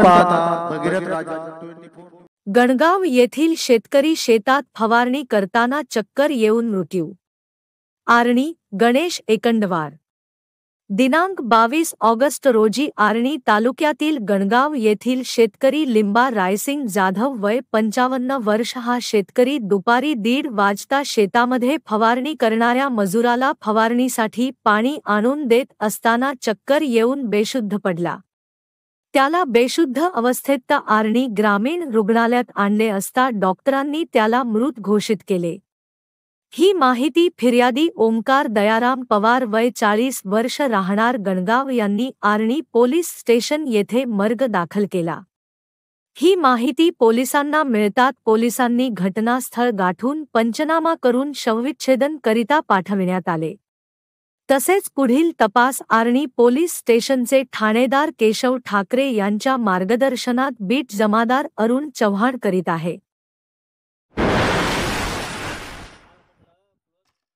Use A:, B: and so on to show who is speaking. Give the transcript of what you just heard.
A: पाहता भगीरथ राजा 24।
B: गणगाव येथील शेतकरी शेतात फवारणी करताना चक्कर येऊन मृत्यू. आर्णी, गणेश एकंडवार. दिनांक 22 ऑगस्ट रोजी आर्णी तालुक्यातील गणगाव येथील शेतकरी लिंबा रायसिंग जाधव वय 55 वर्ष हा शेतकरी दुपारी 1:30 वाजता शेतामध्ये फवारणी करणाऱ्या मजुराला फवारणीसाठी पाणी आणून देत असताना चक्कर येऊन बेशुद्ध पडला. त्याला बेशुद्ध अवस्थेत आर्णी ग्रामीण रुग्णालयात आणले असता डॉक्टरांनी त्याला मृत घोषित केले. ही माहिती फिर्यादी ओमकार दयाराम पवार वय 40 वर्ष राहणार गणगाव यांनी आर्णी पोलीस स्टेशन येथे मर्ग दाखल केला. ही माहिती पोलिसांना मिळतात पोलिसांनी घटनास्थळ गाठून पंचनामा करून शवविच्छेदन करिता पाठविण्यात आले. तसेच पुढील तपास आर्णी पोलीस स्टेशनचे ठाणेदार केशव ठाकरे यांच्या मार्गदर्शनात बीट जमादार अरुण चव्हाण करीत आहे.